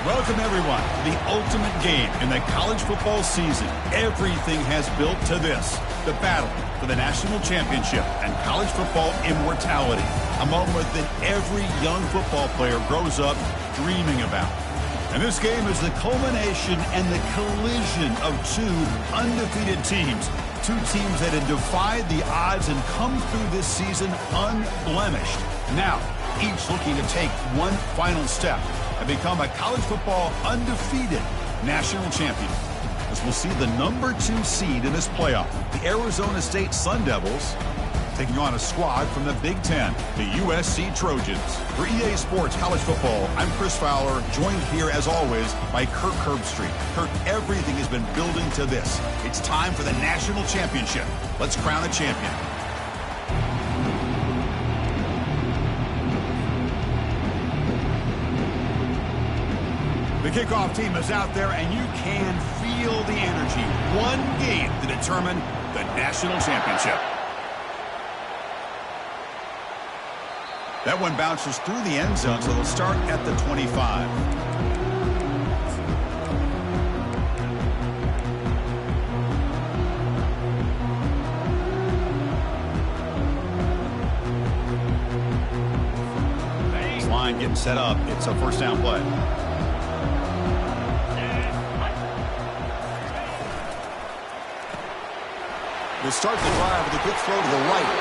Welcome, everyone, to the ultimate game in the college football season. Everything has built to this, the battle for the national championship and college football immortality, a moment that every young football player grows up dreaming about. And this game is the culmination and the collision of two undefeated teams, two teams that had defied the odds and come through this season unblemished. Now, each looking to take one final step and become a college football undefeated national champion. As we'll see the number 2 seed in this playoff, the Arizona State Sun Devils, taking on a squad from the Big Ten, the USC Trojans. For EA Sports College Football, I'm Chris Fowler, joined here as always by Kirk Herbstreit. Kirk, everything has been building to this. It's time for the national championship. Let's crown a champion. The kickoff team is out there, and you can feel the energy. One game to determine the national championship. That one bounces through the end zone, so they'll start at the 25. Line getting set up. It's a first down play. We'll start the drive with a quick throw to the right.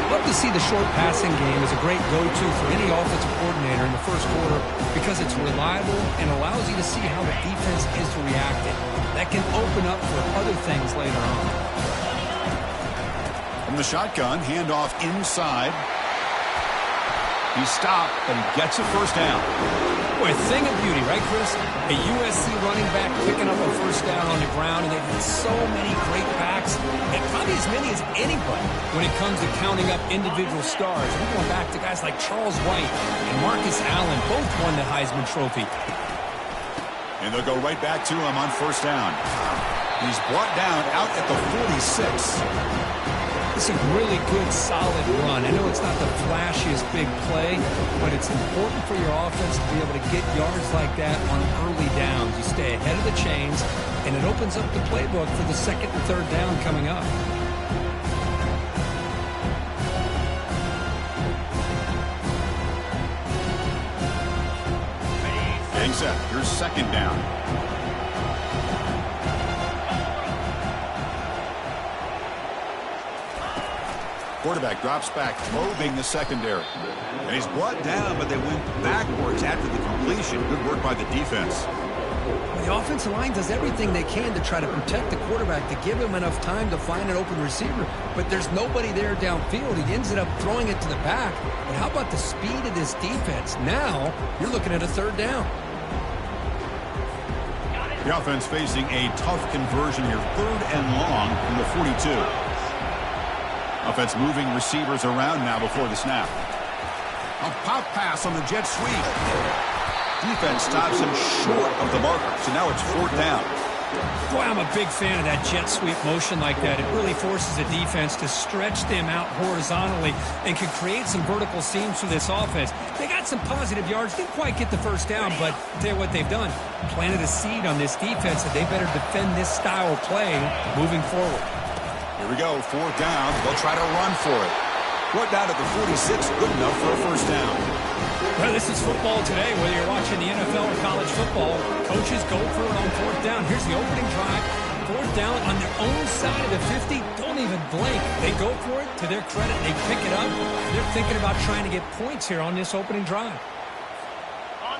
Love to see the short passing game as a great go-to for any offensive coordinator in the first quarter because it's reliable and allows you to see how the defense is reacting. That can open up for other things later on. From the shotgun, handoff inside. He stopped, but he gets a first down. Boy, a thing of beauty, right, Chris? A USC running back picking up a first down on the ground, and they've had so many great backs, and probably as many as anybody when it comes to counting up individual stars. We're going back to guys like Charles White and Marcus Allen, both won the Heisman Trophy. And they'll go right back to him on first down. He's brought down out at the 46. It's a really good, solid run. I know it's not the flashiest big play, but it's important for your offense to be able to get yards like that on early downs. You stay ahead of the chains, and it opens up the playbook for the second and third down coming up. Getting set. Here's second down. Quarterback drops back, probing the secondary. And he's brought down, but they went backwards after the completion. Good work by the defense. The offensive line does everything they can to try to protect the quarterback, to give him enough time to find an open receiver. But there's nobody there downfield. He ends up throwing it to the back. But how about the speed of this defense? Now you're looking at a third down. The offense facing a tough conversion here. Third and long from the 42. Offense moving receivers around now before the snap. A pop pass on the jet sweep. Defense stops him short of the marker, so now it's fourth down. Boy, I'm a big fan of that jet sweep motion like that. It really forces the defense to stretch them out horizontally and can create some vertical seams for this offense. They got some positive yards, didn't quite get the first down, but I'll tell you what they've done. Planted a seed on this defense that they better defend this style of play moving forward. Here we go, fourth down. They'll try to run for it. Brought down at the 46, good enough for a first down. Well, this is football today, whether you're watching the NFL or college football. Coaches go for it on fourth down. Here's the opening drive. Fourth down on their own side of the 50. Don't even blink. They go for it. To their credit, they pick it up. They're thinking about trying to get points here on this opening drive.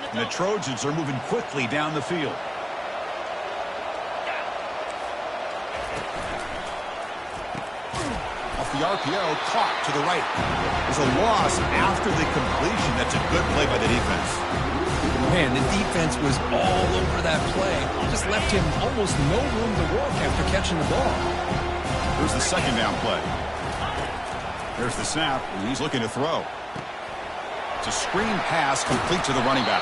And the Trojans are moving quickly down the field. The RPO caught to the right. There's a loss after the completion. That's a good play by the defense. Man, the defense was all over that play. Just left him almost no room to walk after catching the ball. Here's the second down play. There's the snap, and he's looking to throw. It's a screen pass complete to the running back.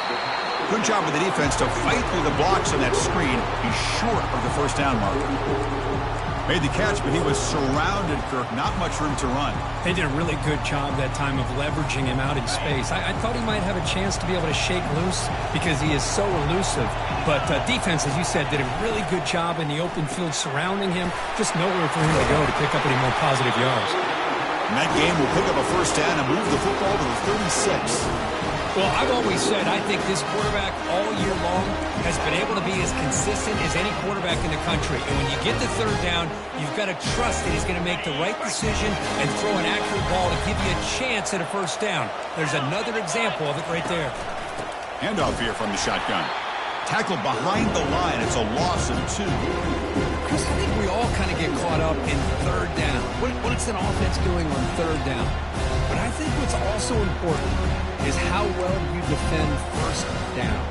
Good job with the defense to fight through the blocks on that screen. He's short of the first down marker. Made the catch, but he was surrounded, Kirk. Not much room to run. They did a really good job that time of leveraging him out in space. I thought he might have a chance to be able to shake loose because he is so elusive. But defense, as you said, did a really good job in the open field surrounding him. Just nowhere for him to go to pick up any more positive yards. And that game will pick up a first down and move the football to the 36. Well, I've always said I think this quarterback all year long has been able to be as consistent as any quarterback in the country. And when you get the third down, you've got to trust that he's going to make the right decision and throw an accurate ball to give you a chance at a first down. There's another example of it right there. Handoff here from the shotgun. Tackle behind the line. It's a loss of 2. Chris, I think we all kind of get caught up in third down. What is an offense doing on third down? But I think what's also important is how well you defend first down.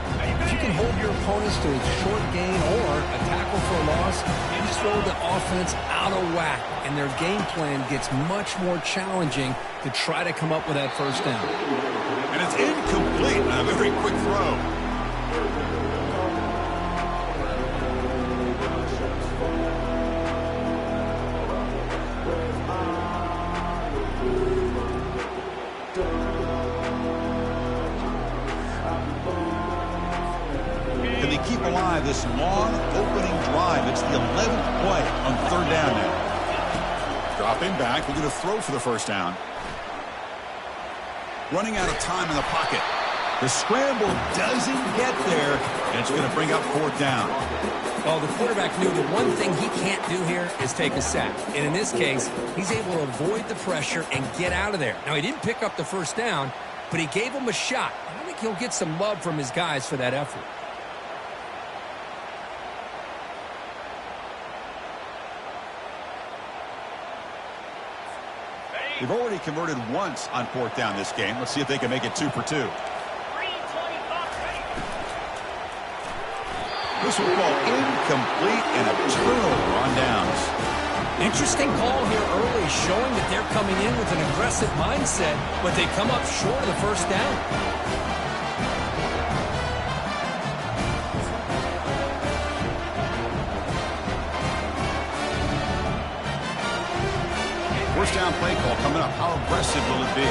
If you can hold your opponents to a short gain or a tackle for a loss, you throw the offense out of whack, and their game plan gets much more challenging to try to come up with that first down. And it's incomplete on a very quick throw. Keep alive this long opening drive. It's the 11th play on third down now. Dropping back. We're going to throw for the first down. Running out of time in the pocket. The scramble doesn't get there, and it's going to bring up fourth down. Well, the quarterback knew the one thing he can't do here is take a sack. And in this case, he's able to avoid the pressure and get out of there. Now, he didn't pick up the first down, but he gave him a shot. I think he'll get some love from his guys for that effort. They've already converted once on fourth down this game. Let's see if they can make it 2 for 2. This will fall incomplete and a turnover on downs. Interesting call here early, showing that they're coming in with an aggressive mindset, but they come up short of the first down. First down play call coming up. How aggressive will it be?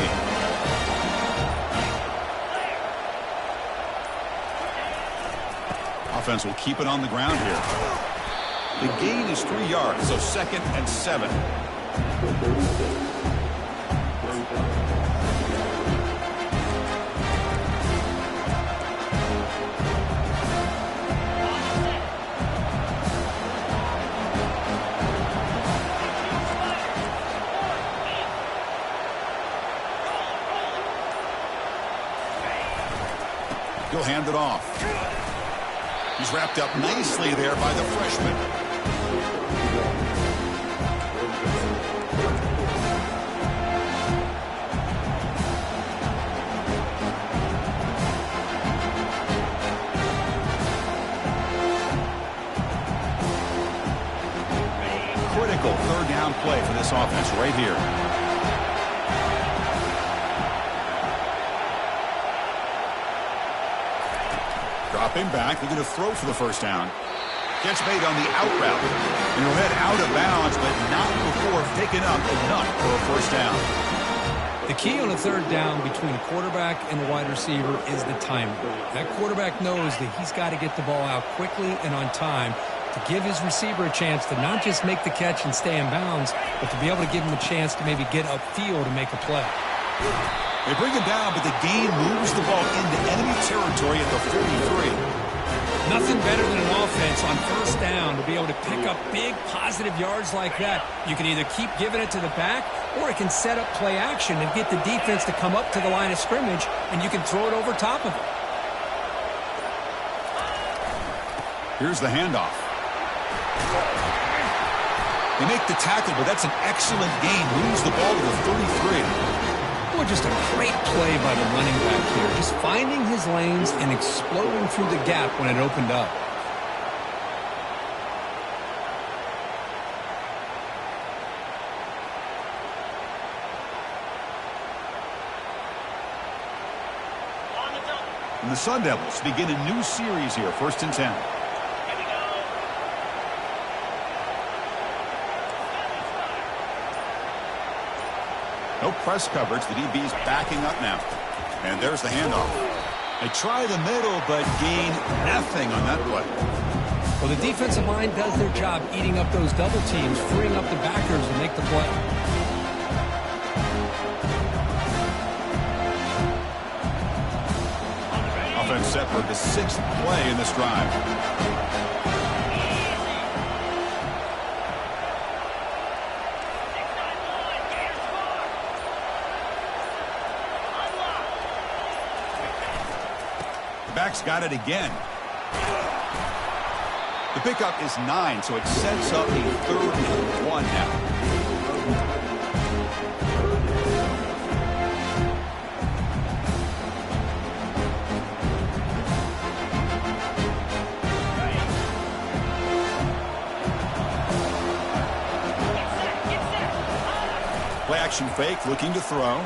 Offense will keep it on the ground here. The gain is 3 yards, so 2nd and 7. He'll hand it off. He's wrapped up nicely there by the freshman. Critical third down play for this offense right here. Dropping back, they're going to throw for the first down. Catch made on the out route. And he'll head out of bounds, but not before picking up enough for a first down. The key on a third down between a quarterback and a wide receiver is the timing. That quarterback knows that he's got to get the ball out quickly and on time to give his receiver a chance to not just make the catch and stay in bounds, but to be able to give him a chance to maybe get upfield and make a play. They bring him down, but the gain moves the ball into enemy territory at the 43. Nothing better than an offense on first down to be able to pick up big positive yards like that. You can either keep giving it to the back, or it can set up play action and get the defense to come up to the line of scrimmage, and you can throw it over top of it. Here's the handoff. They make the tackle, but that's an excellent gain. Moves the ball to the 33. Well, just a great play by the running back here. Just finding his lanes and exploding through the gap when it opened up. And the Sun Devils begin a new series here, 1st and 10. No press coverage. The DB's backing up now. And there's the handoff. They try the middle, but gain nothing on that play. Well, the defensive line does their job eating up those double teams, freeing up the backers to make the play. Offense set for the 6th play in this drive. Back's got it again. The pickup is 9, so it sets up a 3rd and 1 now. Play action fake, looking to throw.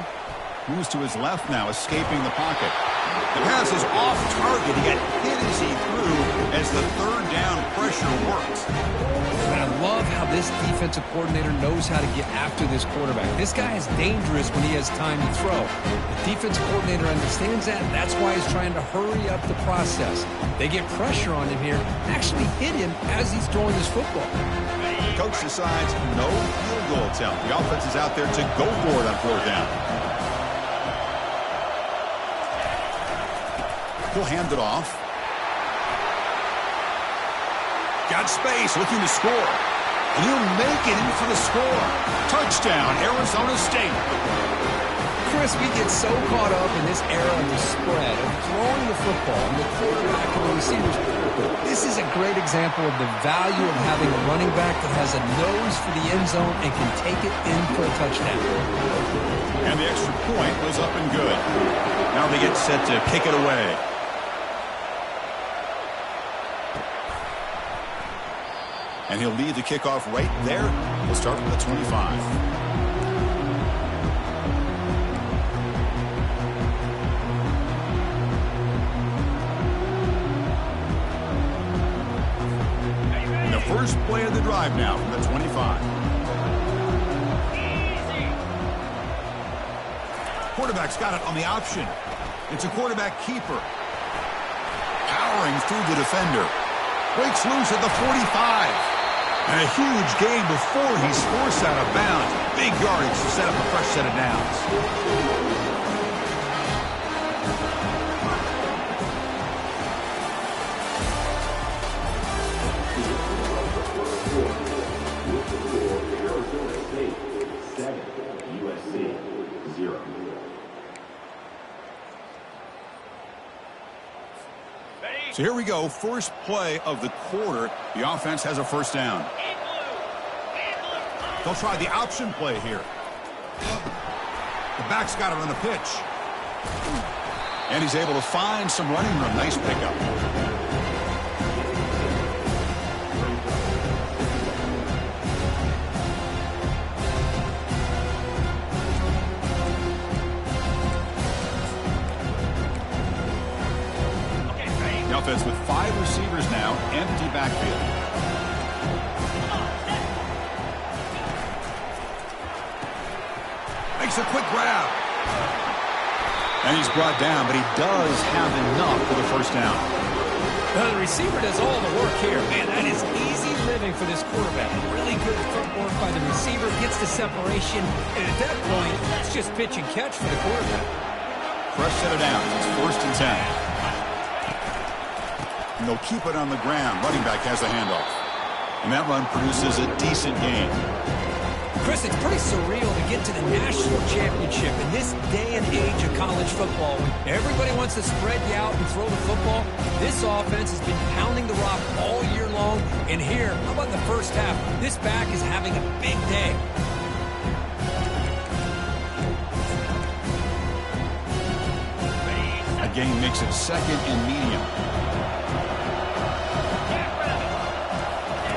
Moves to his left now, escaping the pocket. The pass is off target. He got hit as he threw as the 3rd down pressure works. And I love how this defensive coordinator knows how to get after this quarterback. This guy is dangerous when he has time to throw. The defensive coordinator understands that. That's why he's trying to hurry up the process. They get pressure on him here, actually hit him as he's throwing this football. Coach decides no field goal attempt. The offense is out there to go for it on 4th down. He'll hand it off. Got space, looking to score. And he'll make it in for the score. Touchdown, Arizona State. Chris, we get so caught up in this era of the spread, of throwing the football, and the quarterback and the receivers. This is a great example of the value of having a running back that has a nose for the end zone and can take it in for a touchdown. And the extra point was up and good. Now they get set to kick it away. And he'll lead the kickoff right there. We'll start with the 25. And the first play of the drive now from the 25. Quarterback's got it on the option. It's a quarterback keeper. Powering through the defender. Breaks loose at the 45. And a huge gain before he's forced out of bounds. Big yardage to set up a fresh set of downs. Arizona State 7, USC 0. So here we go, first play of the quarter. The offense has a 1st down. They'll try the option play here. The back's got it on the pitch. And he's able to find some running room. Nice pickup. The offense with 5 receivers now, empty backfield. Makes a quick grab. And he's brought down, but he does have enough for the 1st down. Well, the receiver does all the work here. Man, that is easy living for this quarterback. Really good footwork by the receiver, gets the separation, and at that point, it's just pitch and catch for the quarterback. Fresh set of downs. It's 1st and 10. And they'll keep it on the ground. Running back has the handoff. And that run produces a decent gain. Chris, it's pretty surreal to get to the national championship in this day and age of college football. When everybody wants to spread you out and throw the football, this offense has been pounding the rock all year long. And here, how about the first half? This back is having a big day. A gain makes it 2nd and medium.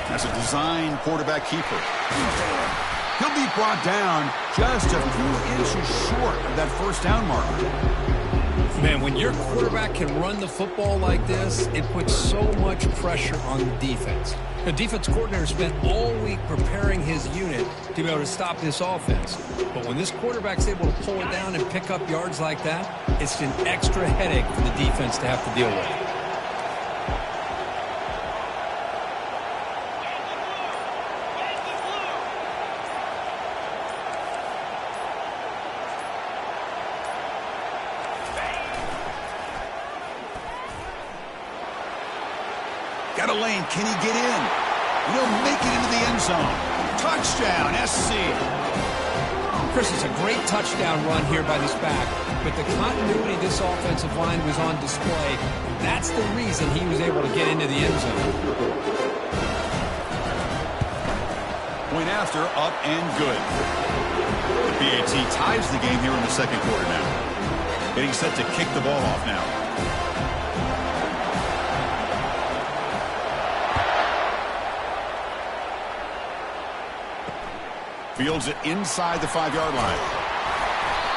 That's a design quarterback keeper. He'll be brought down just a few inches short of that 1st down marker. Man, when your quarterback can run the football like this, it puts so much pressure on the defense. The defense coordinator spent all week preparing his unit to be able to stop this offense. But when this quarterback's able to pull it down and pick up yards like that, it's an extra headache for the defense to have to deal with. Got a lane. Can he get in? He'll make it into the end zone. Touchdown, SC. Chris, it's a great touchdown run here by this back, but the continuity of this offensive line was on display. That's the reason he was able to get into the end zone. Point after, up and good. The PAT ties the game here in the second quarter now. Getting set to kick the ball off now. Fields it inside the 5-yard line.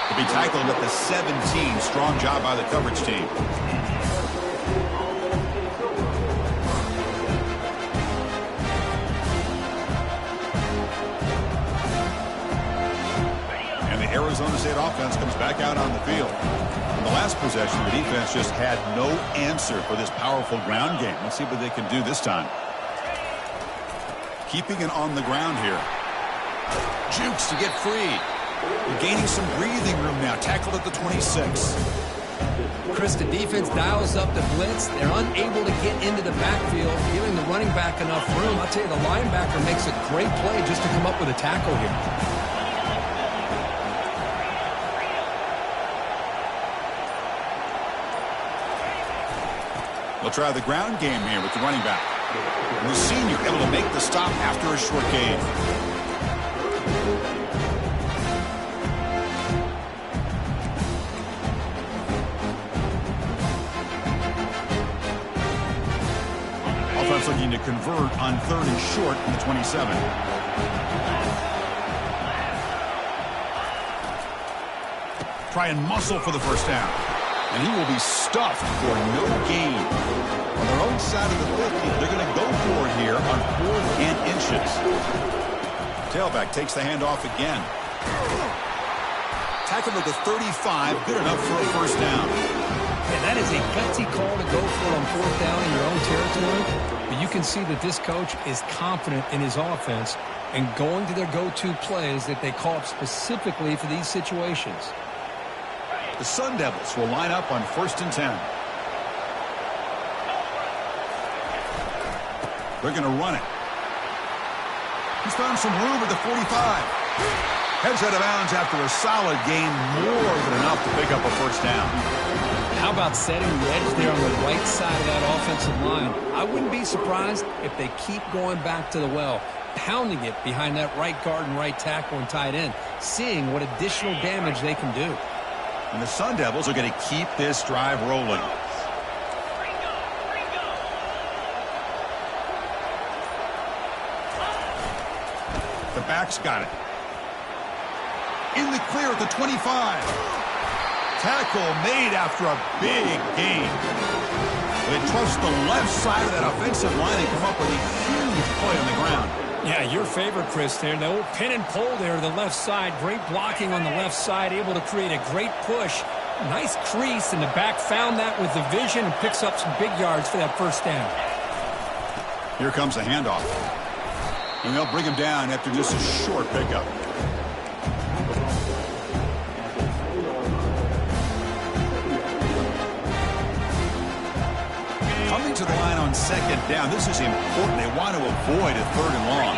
To be tackled at the 17. Strong job by the coverage team. And the Arizona State offense comes back out on the field. In the last possession, the defense just had no answer for this powerful ground game. Let's see what they can do this time. Keeping it on the ground here. Jukes to get free. They're gaining some breathing room now. Tackled at the 26. Chris, the defense dials up the blitz. They're unable to get into the backfield, giving the running back enough room. I'll tell you, the linebacker makes a great play just to come up with a tackle here. We'll try the ground game here with the running back. And the senior able to make the stop after a short gain. Offense looking to convert on 3rd and short from the 27. Try and muscle for the first down. And he will be stuffed for no gain. On their own side of the 50, they're going to go for it here on 4th and inches. Tailback takes the handoff again. Tackled at the 35, good enough for a first down. Yeah, that is a gutsy call to go for it on 4th down in your own territory. But you can see that this coach is confident in his offense and going to their go-to plays that they call up specifically for these situations. The Sun Devils will line up on 1st and 10. They're going to run it. He's found some room at the 45. Heads out of bounds after a solid gain, more than enough to pick up a first down. How about setting the edge there on the right side of that offensive line? I wouldn't be surprised if they keep going back to the well, pounding it behind that right guard and right tackle and tight end, seeing what additional damage they can do. And the Sun Devils are going to keep this drive rolling. The back's got it. In the clear at the 25. Tackle made after a big gain. They trust the left side of that offensive line and come up with a huge play on the ground. Yeah, your favorite, Chris, there. The old pin and pull there to the left side. Great blocking on the left side, able to create a great push. Nice crease, and the back found that with the vision and picks up some big yards for that first down. Here comes the handoff. And they'll bring him down after just a short pickup. Coming to the line on 2nd down. This is important. They want to avoid a 3rd and long.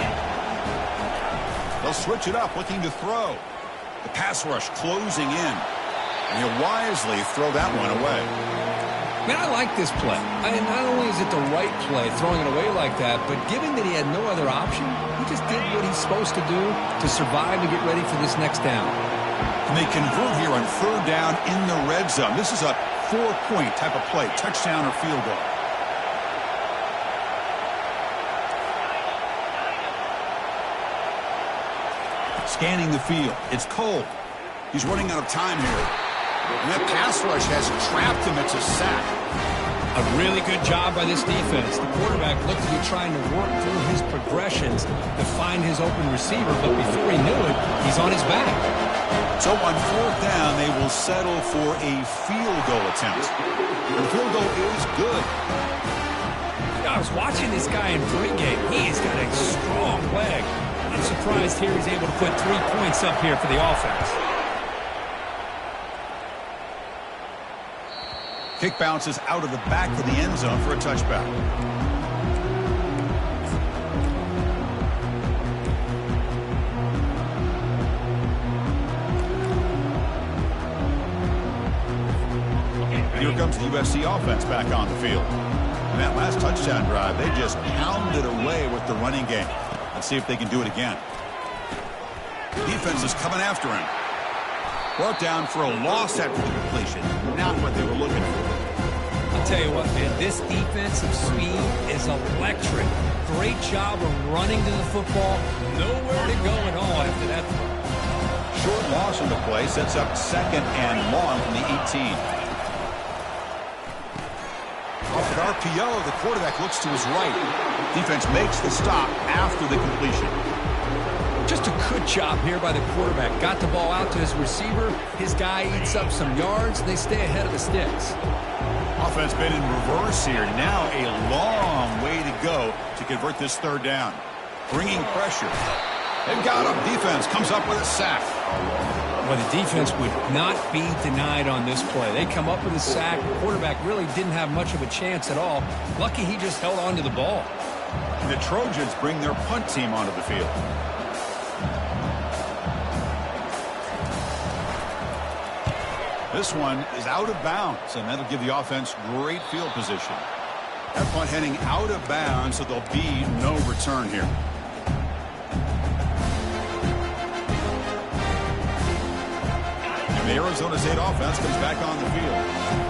They'll switch it up, looking to throw. The pass rush closing in. And he'll wisely throw that one away. Man, I like this play. Not only is it the right play, throwing it away like that, but given that he had no other option, he just did what he's supposed to do to survive and get ready for this next down. And they convert here on 3rd down in the red zone. This is a 4-point type of play, touchdown or field goal. Scanning the field. It's cold. He's running out of time here. And that pass rush has trapped him. It's a sack. A really good job by this defense. The quarterback looked to be trying to work through his progressions to find his open receiver, but before he knew it, he's on his back. So on fourth down, they will settle for a field goal attempt. The field goal is good. I was watching this guy in pregame. He has got a strong leg. I'm surprised here he's able to put 3 points up here for the offense. Kick bounces out of the back of the end zone for a touchback. Here comes the USC offense back on the field. In that last touchdown drive, they just pounded away with the running game. Let's see if they can do it again. Defense is coming after him. Brought down for a loss after the completion. Not what they were looking for. I'll tell you what, man, this defensive speed is electric. Great job of running to the football. Nowhere to go at all after that throw. Short loss on the play sets up 2nd and long from the 18. Off an RPO, the quarterback looks to his right. Defense makes the stop after the completion. Just a good job here by the quarterback. Got the ball out to his receiver. His guy eats up some yards. They stay ahead of the sticks. Offense been in reverse here. Now a long way to go to convert this 3rd down. Bringing pressure. They've got him. Defense comes up with a sack. Well, the defense would not be denied on this play. They come up with a sack. The quarterback really didn't have much of a chance at all. Lucky he just held on to the ball. And the Trojans bring their punt team onto the field. This one is out of bounds, and that'll give the offense great field position. That punt heading out of bounds, so there'll be no return here. And the Arizona State offense comes back on the field.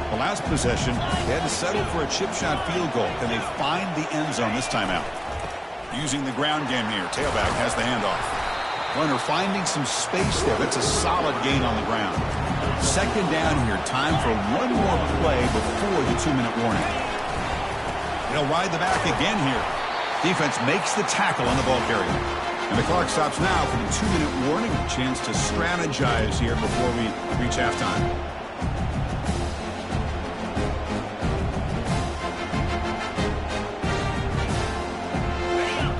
The last possession, they had to settle for a chip shot field goal. Can they find the end zone this time out? Using the ground game here. Tailback has the handoff. Runner finding some space there. That's a solid gain on the ground. 2nd down here. Time for one more play before the 2-minute warning. They'll ride the back again here. Defense makes the tackle on the ball carrier. And the clock stops now for the 2-minute warning. A chance to strategize here before we reach halftime.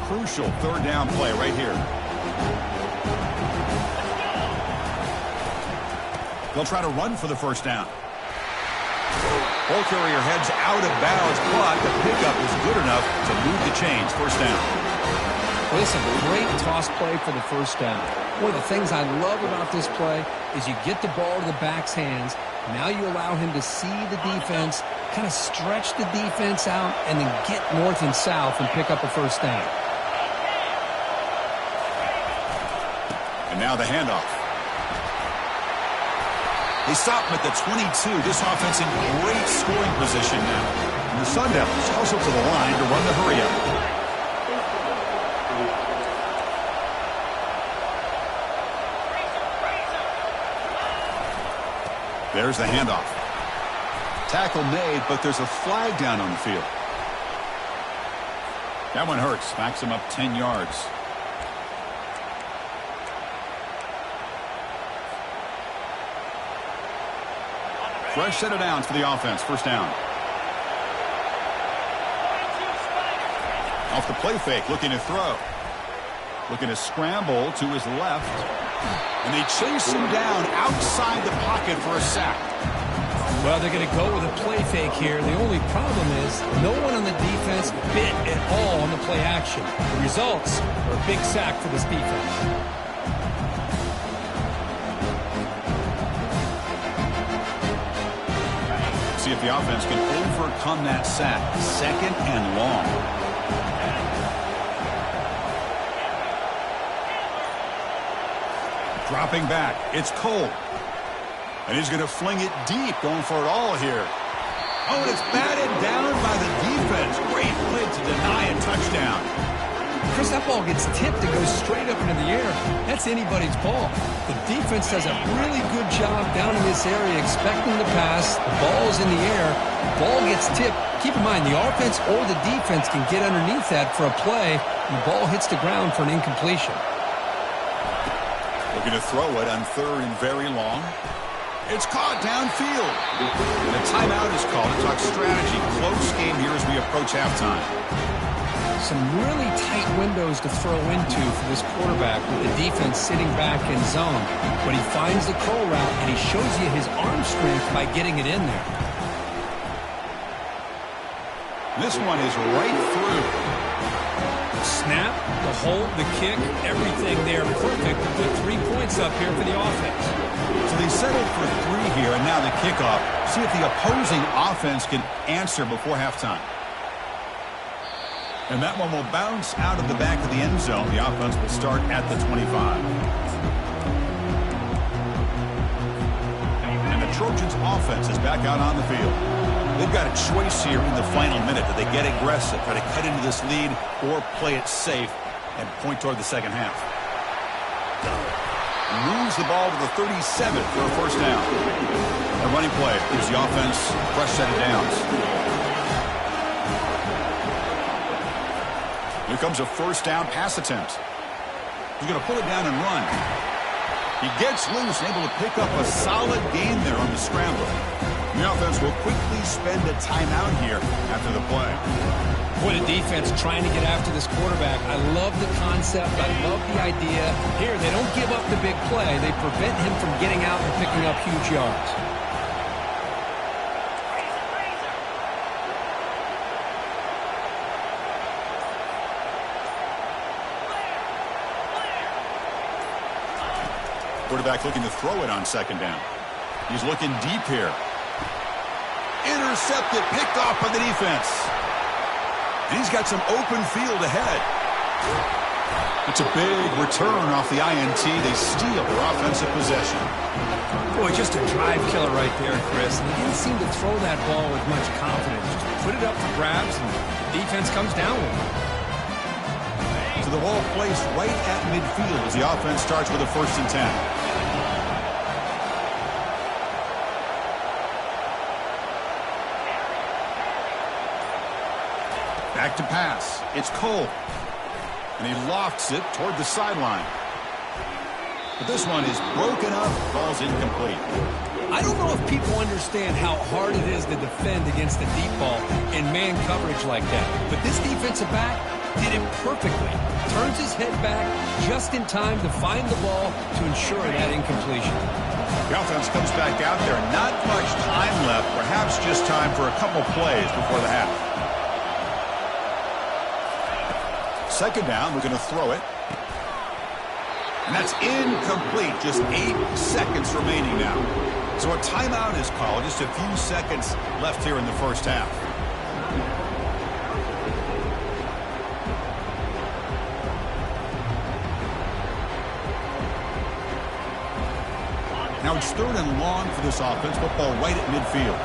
Crucial 3rd down play right here. They'll try to run for the 1st down. Ball carrier heads out of bounds, but the pickup is good enough to move the chains. 1st down. Well, this is a great toss play for the 1st down. One of the things I love about this play is you get the ball to the back's hands. Now you allow him to see the defense, kind of stretch the defense out, and then get north and south and pick up a 1st down. And now the handoff. They stop him at the 22. This offense in great scoring position now. And the Sun Devils hustle to the line to run the hurry-up. There's the handoff. Tackle made, but there's a flag down on the field. That one hurts. Backs him up 10 yards. Fresh set of downs for the offense. 1st down. Off the play fake, looking to throw. Looking to scramble to his left. And they chase him down outside the pocket for a sack. Well, they're going to go with a play fake here. The only problem is no one on the defense bit at all on the play action. The results are a big sack for this defense. See if the offense can overcome that sack. 2nd and long. Dropping back. It's Cole. And he's going to fling it deep, going for it all here. Oh, and it's batted down by the defense. Great play to deny a touchdown. Chris, that ball gets tipped and goes straight up into the air. That's anybody's ball. The defense does a really good job down in this area expecting the pass. The ball's in the air. The ball gets tipped. keep in mind, the offense or the defense can get underneath that for a play, and the ball hits the ground for an incompletion. Looking to throw it on 3rd and very long. It's caught downfield. And a timeout is called to talk strategy. Close game here as we approach halftime. Some really tight windows to throw into for this quarterback with the defense sitting back in zone. But he finds the curl route, and he shows you his arm strength by getting it in there. This one is right through. Snap, the hold, the kick, everything there perfect to put 3 points up here for the offense. So they settled for 3 here, and now the kickoff. See if the opposing offense can answer before halftime. And that one will bounce out of the back of the end zone. The offense will start at the 25. And the Trojans' offense is back out on the field. They've got a choice here in the final minute. Do they get aggressive, try to cut into this lead, or play it safe and point toward the second half? Moves the ball to the 37 for a first down. A running play gives the offense a fresh set of downs. Here comes a first down pass attempt. He's going to pull it down and run. He gets loose and able to pick up a solid gain there on the scramble. The offense will quickly spend a timeout here after the play. What a defense trying to get after this quarterback. I love the concept. I love the idea. Here, they don't give up the big play. They prevent him from getting out and picking up huge yards. Quarterback looking to throw it on second down. He's looking deep here. Intercepted, picked off by the defense. And he's got some open field ahead. It's a big return off the INT. They steal their offensive possession. Boy, just a drive killer right there, Chris. And he didn't seem to throw that ball with much confidence. Just put it up for grabs, and the defense comes down with it. So the ball placed right at midfield as the offense starts with a 1st and 10. Back to pass. It's Cole. And he lofts it toward the sideline. But this one is broken up. Ball's incomplete. I don't know if people understand how hard it is to defend against the deep ball in man coverage like that. But this defensive back did it perfectly. Turns his head back just in time to find the ball to ensure that incompletion. The offense comes back out there. Not much time left. Perhaps just time for a couple plays before the half. Second down, we're going to throw it. And that's incomplete. Just 8 seconds remaining now. So a timeout is called. Just a few seconds left here in the first half. Now it's 3rd and long for this offense. Football right at midfield.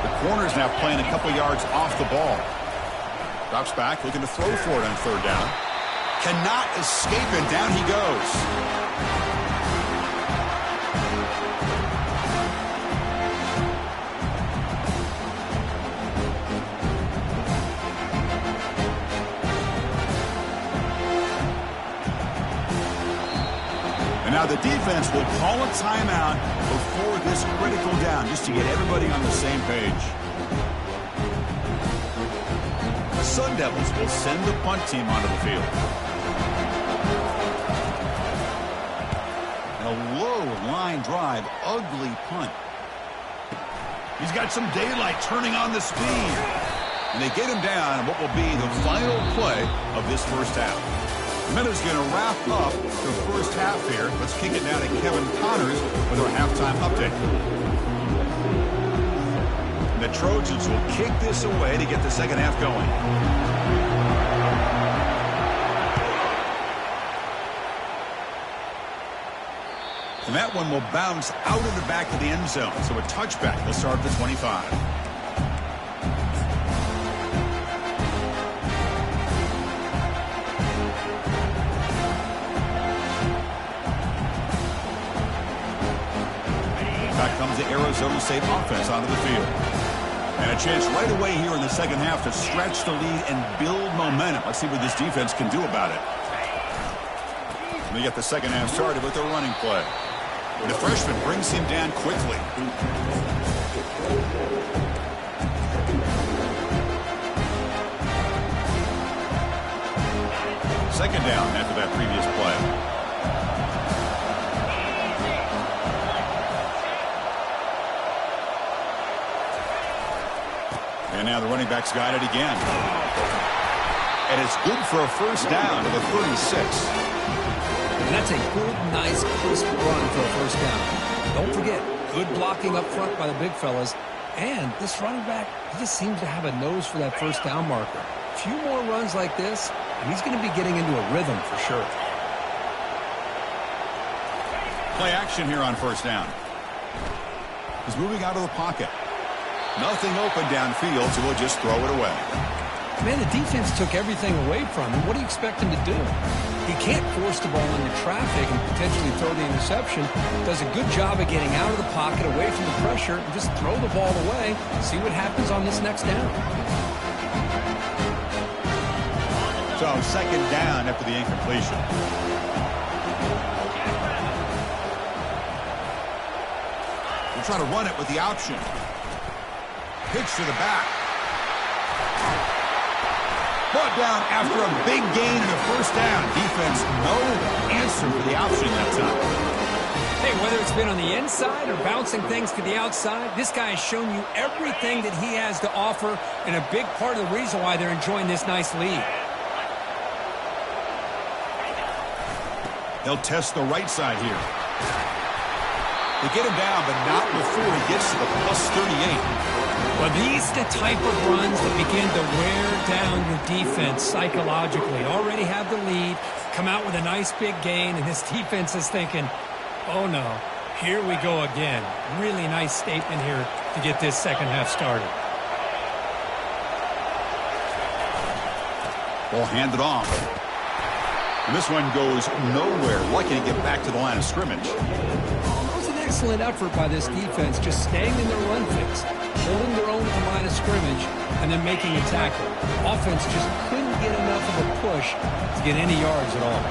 The corner's now playing a couple yards off the ball. Drops back, looking to throw for it on 3rd down. Cannot escape it. Down he goes. And now the defense will call a timeout before this critical down, just to get everybody on the same page. The Sun Devils will send the punt team onto the field. A low line drive, ugly punt. He's got some daylight turning on the speed. And they get him down in what will be the final play of this first half. The Minutes going to wrap up the first half here. Let's kick it down to Kevin Connors with our halftime update. The Trojans will kick this away to get the second half going. And that one will bounce out of the back of the end zone. So a touchback will start at the 25. Back comes the Arizona State offense onto the field. And a chance right away here in the second half to stretch the lead and build momentum. Let's see what this defense can do about it. They get the second half started with their running play. The freshman brings him down quickly. Second down after that previous play. And now the running back's got it again. And it's good for a first down to the 36. And that's a good, nice, crisp run for a first down. Don't forget, good blocking up front by the big fellas. And this running back, he just seems to have a nose for that first down marker. A few more runs like this, and he's going to be getting into a rhythm for sure. Play action here on first down. He's moving out of the pocket. Nothing open downfield, so he'll just throw it away. Man, the defense took everything away from him. What do you expect him to do? He can't force the ball into traffic and potentially throw the interception. Does a good job of getting out of the pocket, away from the pressure, and just throw the ball away. See what happens on this next down. So second down after the incompletion. We'll try to run it with the option. Pitch to the back. Brought down after a big gain in the first down. Defense, no answer for the option that time. Hey, whether it's been on the inside or bouncing things to the outside, this guy has shown you everything that he has to offer, and a big part of the reason why they're enjoying this nice lead. They'll test the right side here. They get him down, but not before he gets to the plus 38. Well, these are the type of runs that begin to wear down your defense psychologically. Already have the lead, come out with a nice big gain, and this defense is thinking, oh no, here we go again. Really nice statement here to get this second half started. Ball handed off. And this one goes nowhere. Lucky to get back to the line of scrimmage. It was an excellent effort by this defense, just staying in their run fix, holding their own at the line of scrimmage, and then making a tackle. Offense just couldn't get enough of a push to get any yards at all.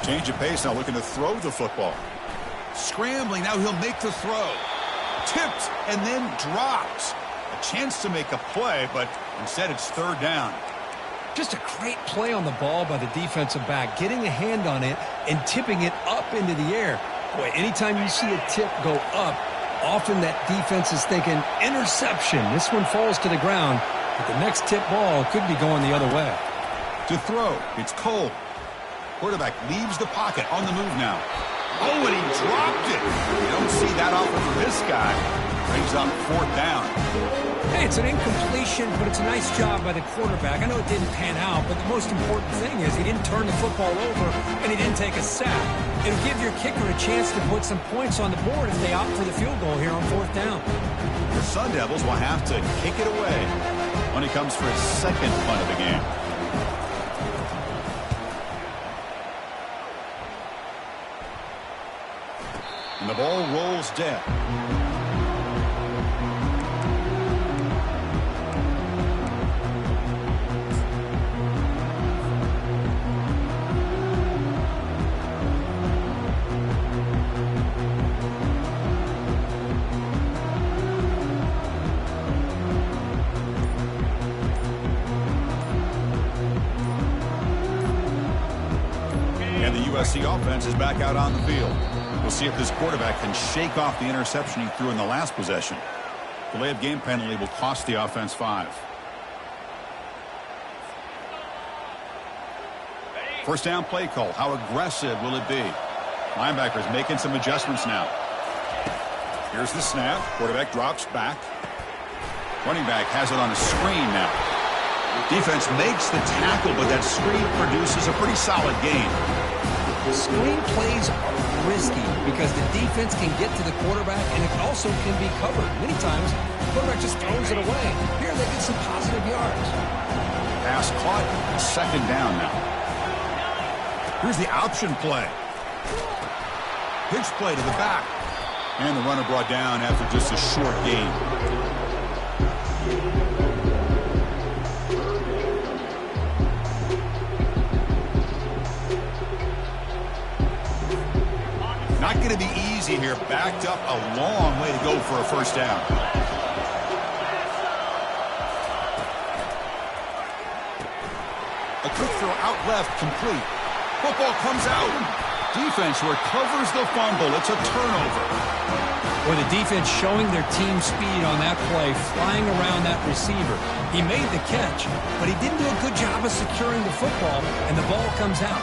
Change of pace now, looking to throw the football. Scrambling, now he'll make the throw. Tipped and then dropped. A chance to make a play, but instead it's third down. Just a great play on the ball by the defensive back, getting a hand on it and tipping it up into the air. Boy, anytime you see a tip go up, often that defense is thinking interception. This one falls to the ground, but the next tip ball could be going the other way. To throw, it's Cole. Quarterback leaves the pocket, on the move now. Oh, and he dropped it. You don't see that often from this guy. Brings up fourth down. Hey, it's an incompletion, but it's a nice job by the quarterback. I know it didn't pan out, but the most important thing is he didn't turn the football over and he didn't take a sack. It'll give your kicker a chance to put some points on the board if they opt for the field goal here on fourth down. The Sun Devils will have to kick it away when it comes for his second punt of the game. And the ball rolls dead. And the USC offense is back out on the field. We'll see if this quarterback can shake off the interception he threw in the last possession. Delay of game penalty will cost the offense 5. First down play call. How aggressive will it be? Linebackers making some adjustments now. Here's the snap. Quarterback drops back. Running back has it on a screen now. Defense makes the tackle, but that screen produces a pretty solid gain. Screen plays are risky because the defense can get to the quarterback and it also can be covered. Many times, the quarterback just throws it away. Here they get some positive yards. Pass caught. Second down now. Here's the option play. Pitch play to the back. And the runner brought down after just a short gain. Not going to be easy here. Backed up a long way to go for a first down. A quick throw out left, complete. Football comes out. Defense recovers the fumble. It's a turnover. Well, the defense showing their team speed on that play, flying around that receiver. He made the catch, but he didn't do a good job of securing the football, and the ball comes out.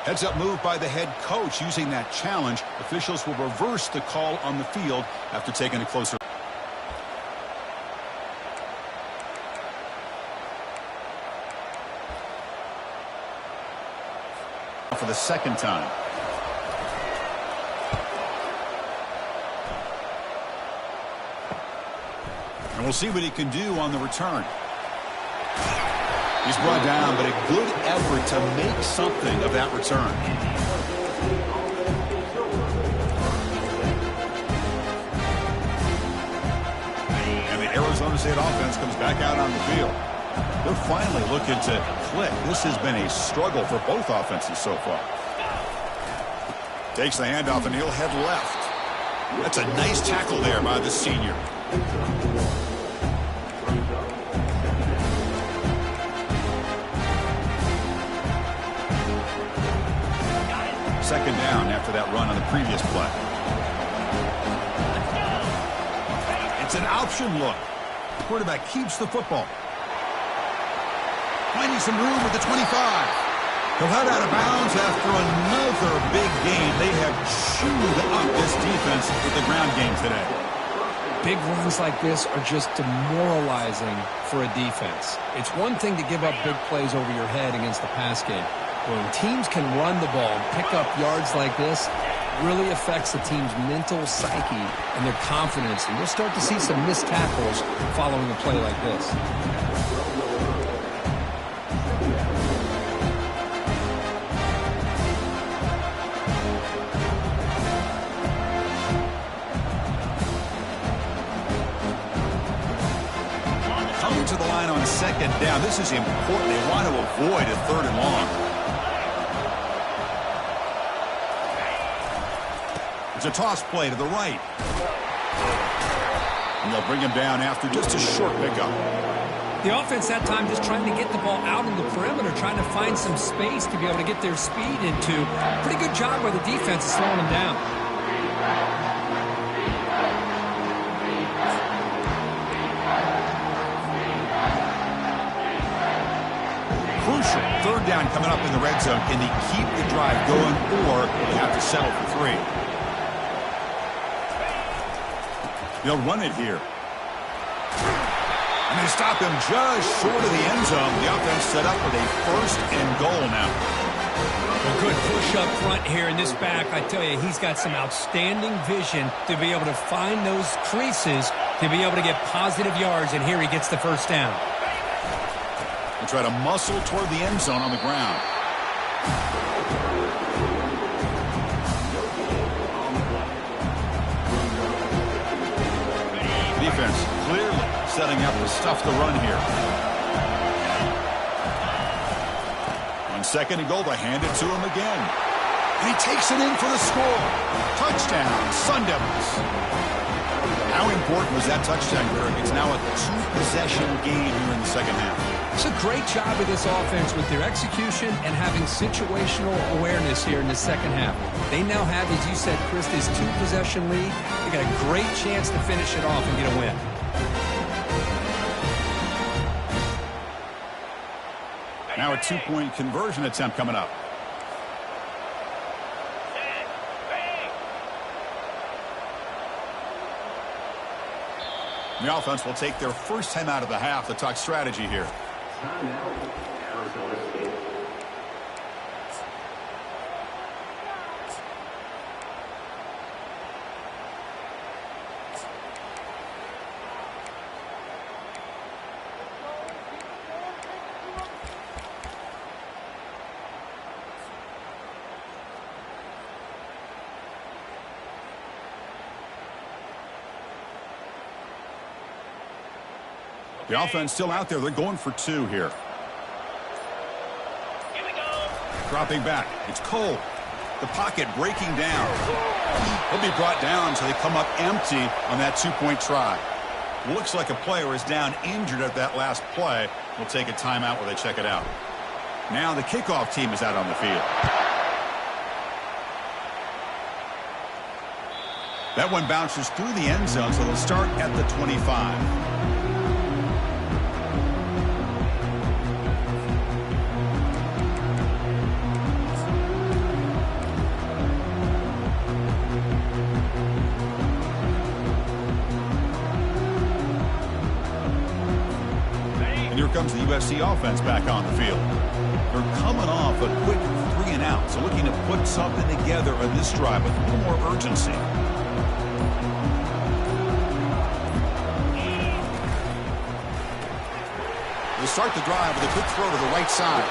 Heads-up move by the head coach. Using that challenge, officials will reverse the call on the field after taking a closer look. For the second time. And we'll see what he can do on the return. He's brought down, but a good effort to make something of that return. And the Arizona State offense comes back out on the field. They're finally looking to click. This has been a struggle for both offenses so far. Takes the handoff, and he'll head left. That's a nice tackle there by the senior. Second down after that run on the previous play. It's an option look. Quarterback keeps the football. Finding some room with the 25. He'll head out of bounds after another big gain. They have chewed up this defense with the ground game today. Big runs like this are just demoralizing for a defense. It's one thing to give up big plays over your head against the pass game. When teams can run the ball and pick up yards like this, it really affects the team's mental psyche and their confidence. And you'll start to see some missed tackles following a play like this. Coming to the line on second down. This is important. They want to avoid a third and long. It's a toss play to the right. And they'll bring him down after just a short pickup. The offense that time just trying to get the ball out in the perimeter, trying to find some space to be able to get their speed into. Pretty good job by the defense of slowing them down. Crucial. Third down coming up in the red zone. Can they keep the drive going, or they have to settle for 3? They'll run it here. And they stop him just short of the end zone. The offense set up with a first and goal now. A good push up front here in this back. I tell you, he's got some outstanding vision to be able to find those creases, to be able to get positive yards, and here he gets the first down. They try to muscle toward the end zone on the ground. Defense clearly setting up to stuff the run here. On second and goal, they hand it to him again. And he takes it in for the score. Touchdown, Sun Devils. How important was that touchdown, Greg? It's now a 2-possession game here in the second half. It's a great job of this offense with their execution and having situational awareness here in the second half. They now have, as you said, Chris, this 2-possession lead. They got a great chance to finish it off and get a win. Now a 2-point conversion attempt coming up. The offense will take their first time out of the half to talk strategy here. The offense still out there. They're going for 2 here. Here we go. Dropping back. It's Cole. The pocket breaking down. He'll be brought down so they come up empty on that 2-point try. Looks like a player is down injured at that last play. We'll take a timeout while they check it out. Now the kickoff team is out on the field. That one bounces through the end zone, so they'll start at the 25. Here comes the USC offense back on the field. They're coming off a quick 3-and-out, so looking to put something together on this drive with a little more urgency. They start the drive with a quick throw to the right side.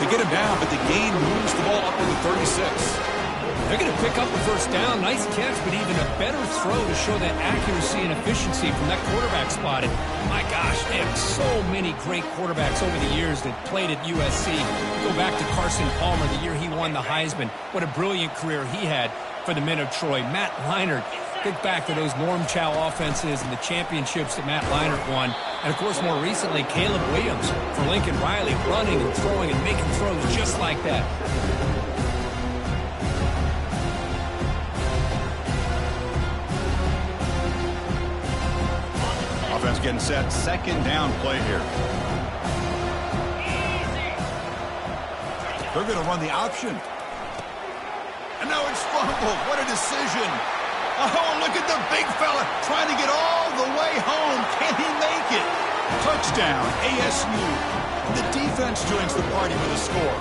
They get him down, but the gain moves the ball up to the 36. They're going to pick up the first down. Nice catch, but even a better throw to show that accuracy and efficiency from that quarterback spot. And my gosh, they have so many great quarterbacks over the years that played at USC. Go back to Carson Palmer, the year he won the Heisman. What a brilliant career he had for the men of Troy. Matt Leinart, think back to those Norm Chow offenses and the championships that Matt Leinart won. And, of course, more recently, Caleb Williams for Lincoln Riley, running and throwing and making throws just like that. Offense getting set. Second down play here. They're going to run the option. And now it's fumbled. What a decision. Oh, look at the big fella trying to get all the way home. Can he make it? Touchdown, ASU. The defense joins the party with a score.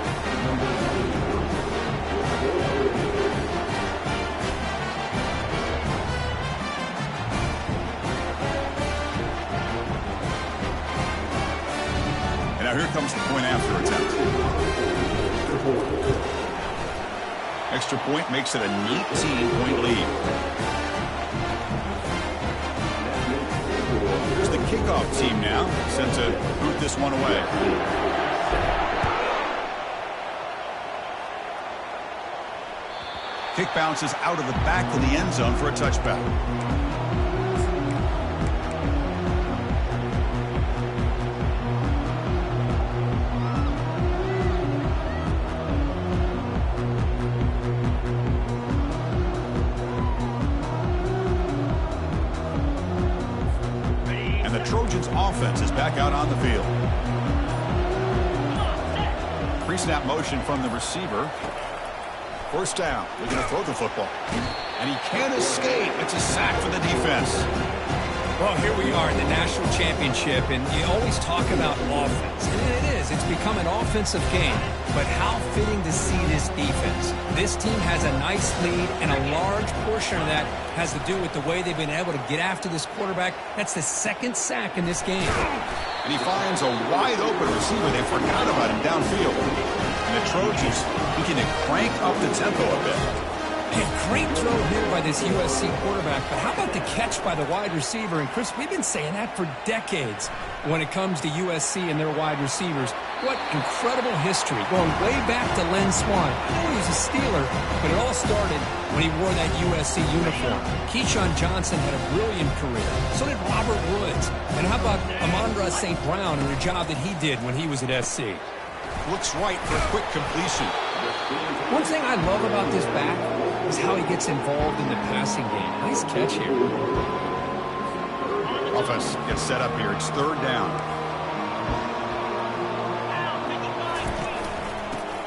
And now here comes the point after attempt. Extra point makes it a 19-point lead. Here's the kickoff team now, sent to boot this one away. Kick bounces out of the back of the end zone for a touchback. Trojans offense is back out on the field. Pre-snap motion from the receiver. First down. They're going to throw the football. And he can't escape. It's a sack for the defense. Well, here we are in the national championship, and you always talk about offense. And it is. It's become an offensive game. But how fitting to see this defense. This team has a nice lead, and a large portion of that has to do with the way they've been able to get after this quarterback. That's the second sack in this game. And he finds a wide-open receiver. They forgot about him downfield. And the Trojans begin to crank up the tempo a bit. A great throw here by this USC quarterback, but how about the catch by the wide receiver? And, Chris, we've been saying that for decades when it comes to USC and their wide receivers. What incredible history, going way back to Len Swan. I know he was a Steeler, but it all started when he wore that USC uniform. Keyshawn Johnson had a brilliant career. So did Robert Woods. And how about Amon-Ra St. Brown and the job that he did when he was at SC? Looks right for a quick completion. One thing I love about this back is how he gets involved in the passing game. Nice catch here. Offense gets set up here. It's third down.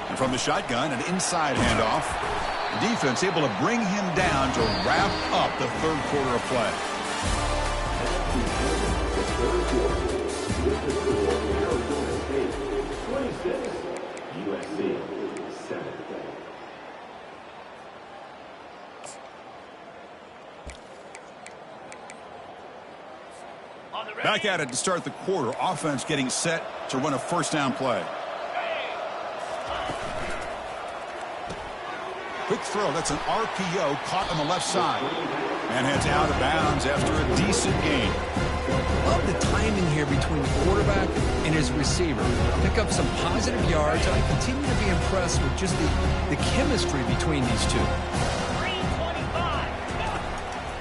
And from the shotgun, an inside handoff. The defense able to bring him down to wrap up the third quarter of play. USC 7. Back at it to start the quarter. Offense getting set to run a first down play. Quick throw. That's an RPO caught on the left side. And heads out of bounds after a decent gain. love the timing here between the quarterback and his receiver. Pick up some positive yards. I continue to be impressed with just the chemistry between these two.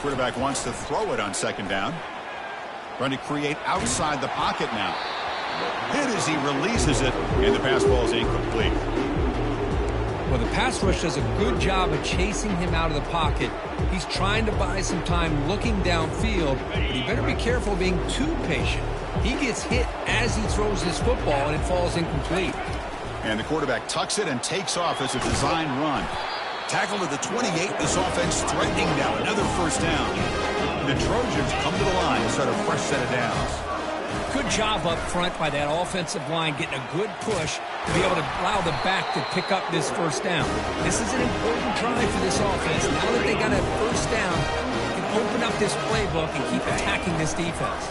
Quarterback wants to throw it on second down. Trying to create outside the pocket now. Hit as he releases it, and the pass ball is incomplete. Well, the pass rush does a good job of chasing him out of the pocket. He's trying to buy some time looking downfield, but he better be careful being too patient. He gets hit as he throws his football, and it falls incomplete. And the quarterback tucks it and takes off as a design run. Tackled at the 28, this offense threatening now another first down. The Trojans come to the line and start a fresh set of downs. Good job up front by that offensive line, getting a good push to be able to allow the back to pick up this first down. This is an important drive for this offense. Now that they got a first down, they can open up this playbook and keep attacking this defense.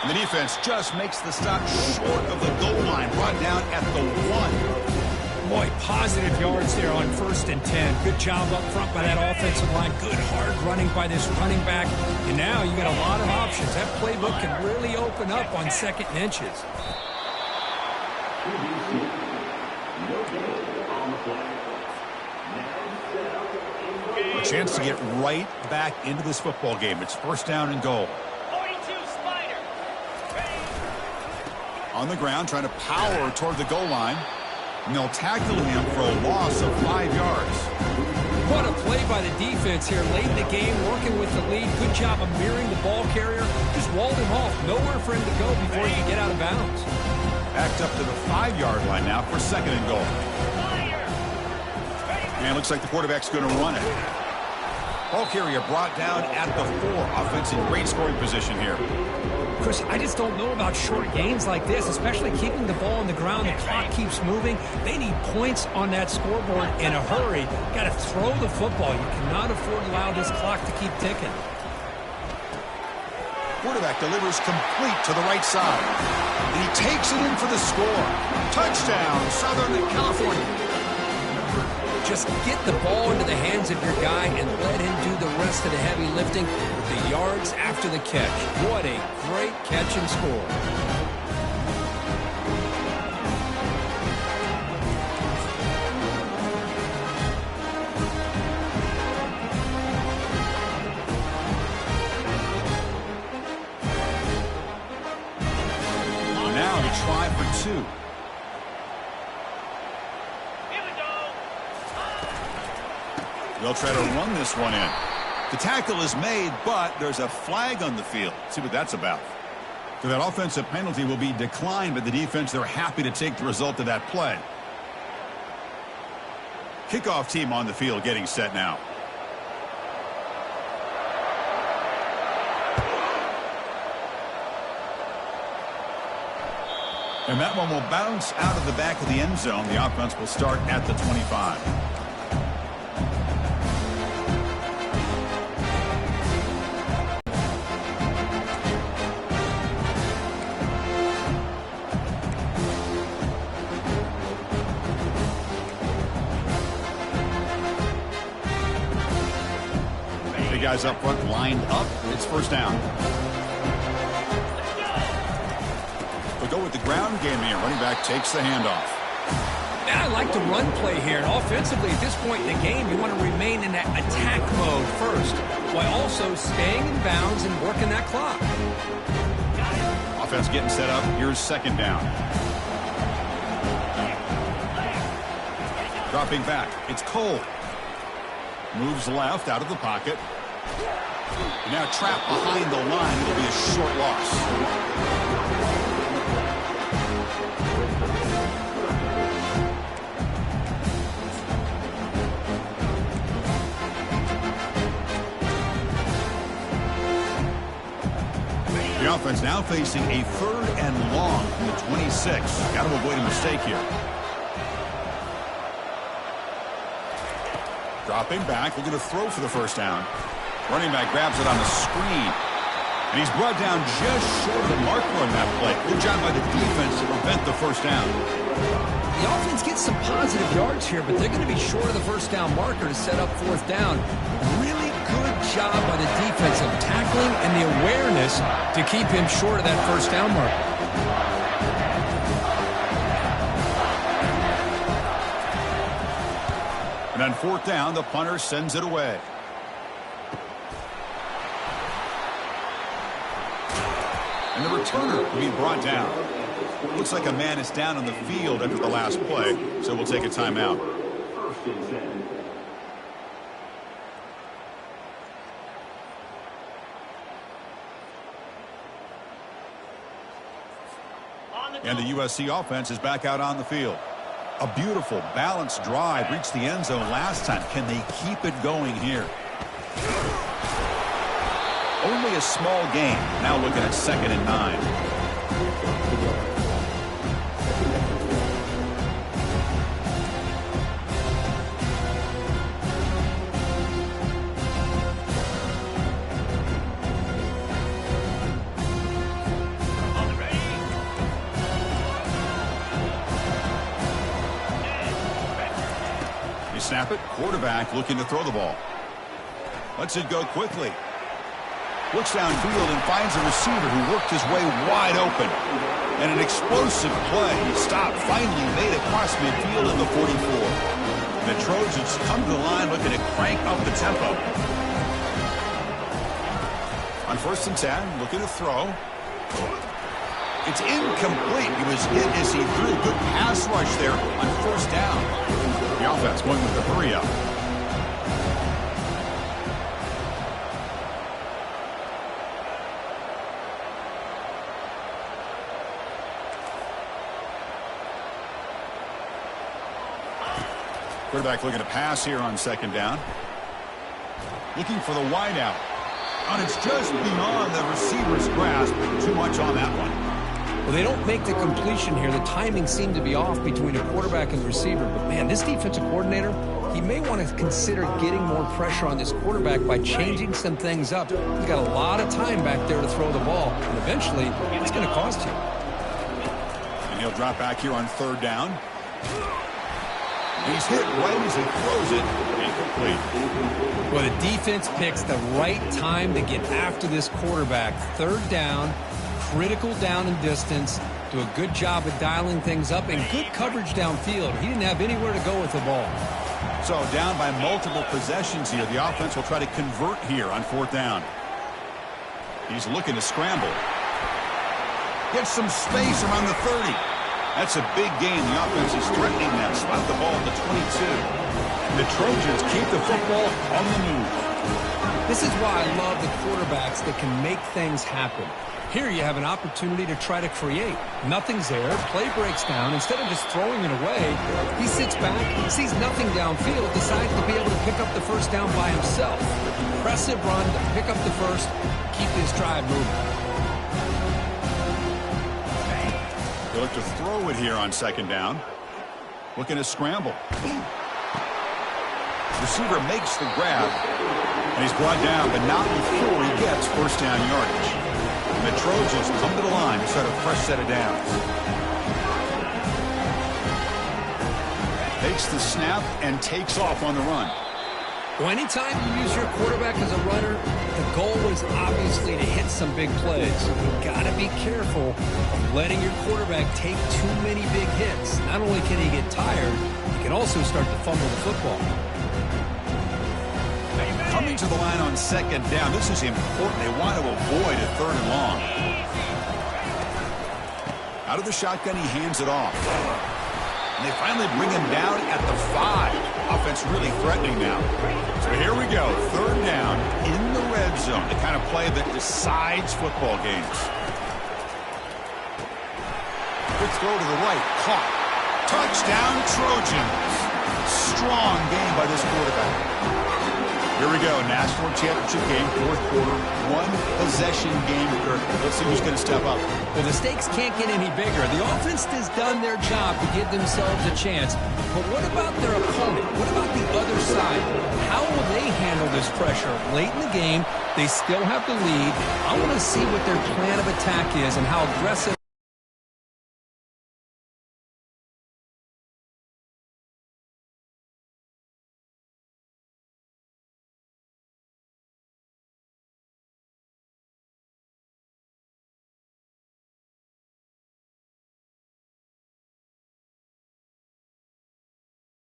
And the defense just makes the stop short of the goal line, brought down at the 1. Boy, positive yards there on 1st and 10. Good job up front by that offensive line. Good hard running by this running back. And now you got a lot of options. That playbook can really open up on 2nd and inches. A chance to get right back into this football game. It's 1st down and goal. 42 Spider. On the ground, trying to power toward the goal line. And they'll tackle him for a loss of 5 yards. What a play by the defense here late in the game, working with the lead. Good job of mirroring the ball carrier. Just walled him off. Nowhere for him to go before he could get out of bounds. Backed up to the 5-yard line now for 2nd and goal. And it looks like the quarterback's going to run it. Ball carrier brought down at the 4. Offense in great scoring position here. Chris, I just don't know about short gains like this, especially keeping the ball on the ground. The clock keeps moving. They need points on that scoreboard in a hurry. Got to throw the football. You cannot afford to allow this clock to keep ticking. Quarterback delivers complete to the right side. And he takes it in for the score. Touchdown, Southern California. Just get the ball into the hands of your guy and let him do the rest of the heavy lifting with the yards after the catch. What a great catch and score. Now to try for 2. They'll try to run this one in. The tackle is made, but there's a flag on the field. See what that's about. So that offensive penalty will be declined by the defense. They're happy to take the result of that play. Kickoff team on the field getting set now. And that one will bounce out of the back of the end zone. The offense will start at the 25. Guys up front lined up. It's 1st down. We'll go with the ground game here. Running back takes the handoff. I like the run play here. And offensively, at this point in the game, you want to remain in that attack mode first, while also staying in bounds and working that clock. Offense getting set up. Here's 2nd down. Dropping back. It's Cole. Moves left out of the pocket. Now trapped behind the line. It'll be a short loss. The offense now facing a 3rd and long from the 26. Got to avoid a mistake here. Dropping back, looking to throw for the 1st down. Running back grabs it on the screen. And he's brought down just short of the marker on that play. Good job by the defense to prevent the 1st down. The offense gets some positive yards here, but they're going to be short of the 1st down marker to set up 4th down. Really good job by the defense of tackling and the awareness to keep him short of that first down mark. And on fourth down, the punter sends it away. And the returner will be brought down. Looks like a man is down on the field after the last play, so we'll take a timeout. And the USC offense is back out on the field. A beautiful, balanced drive reached the end zone last time. Can they keep it going here? Only a small gain. Now looking at 2nd and 9. Snap it. Quarterback looking to throw the ball. Lets it go quickly. Looks downfield and finds a receiver who worked his way wide open. And an explosive play. He stopped, finally made it across midfield in the 44. The Trojans come to the line looking to crank up the tempo. On 1st and 10, looking to throw. It's incomplete. He was hit as he threw. Good pass rush there on 1st down. The offense going with the hurry up. Quarterback looking to pass here on 2nd down. Looking for the wideout. And it's just beyond the receiver's grasp. Too much on that one. Well, they don't make the completion here. The timing seemed to be off between a quarterback and the receiver. But, man, this defensive coordinator, he may want to consider getting more pressure on this quarterback by changing some things up. He's got a lot of time back there to throw the ball. And eventually, it's going to cost you. And he'll drop back here on 3rd down. He's hit right as he throws it. Incomplete. Well, the defense picks the right time to get after this quarterback. 3rd down. Critical down and distance. Do a good job of dialing things up and good coverage downfield. He didn't have anywhere to go with the ball. So down by multiple possessions here. The offense will try to convert here on 4th down. He's looking to scramble. Gets some space around the 30. That's a big gain. The offense is threatening that. Spot the ball at the 22. And the Trojans keep the football on the move. This is why I love the quarterbacks that can make things happen. Here you have an opportunity to try to create. Nothing's there. Play breaks down. Instead of just throwing it away, he sits back, sees nothing downfield, decides to be able to pick up the 1st down by himself. Impressive run to pick up the 1st, keep this drive moving. They look to throw it here on 2nd down. Looking to scramble. Receiver makes the grab. And he's brought down, but not before he gets 1st down yardage. And the Trojans come to the line to start a fresh set of downs. Takes the snap and takes off on the run. Well, anytime you use your quarterback as a runner, the goal is obviously to hit some big plays. You've got to be careful of letting your quarterback take too many big hits. Not only can he get tired, he can also start to fumble the football. Coming to the line on 2nd down. This is important. They want to avoid a 3rd and long. Out of the shotgun, he hands it off. And they finally bring him down at the 5. Offense really threatening now. So here we go. 3rd down in the red zone. The kind of play that decides football games. Good throw to the right. Caught. Touchdown, Trojans. Strong game by this quarterback. Here we go, national championship game, 4th quarter, 1-possession game. Let's see who's going to step up. Well, the stakes can't get any bigger. The offense has done their job to give themselves a chance. But what about their opponent? What about the other side? How will they handle this pressure? Late in the game, they still have the lead. I want to see what their plan of attack is and how aggressive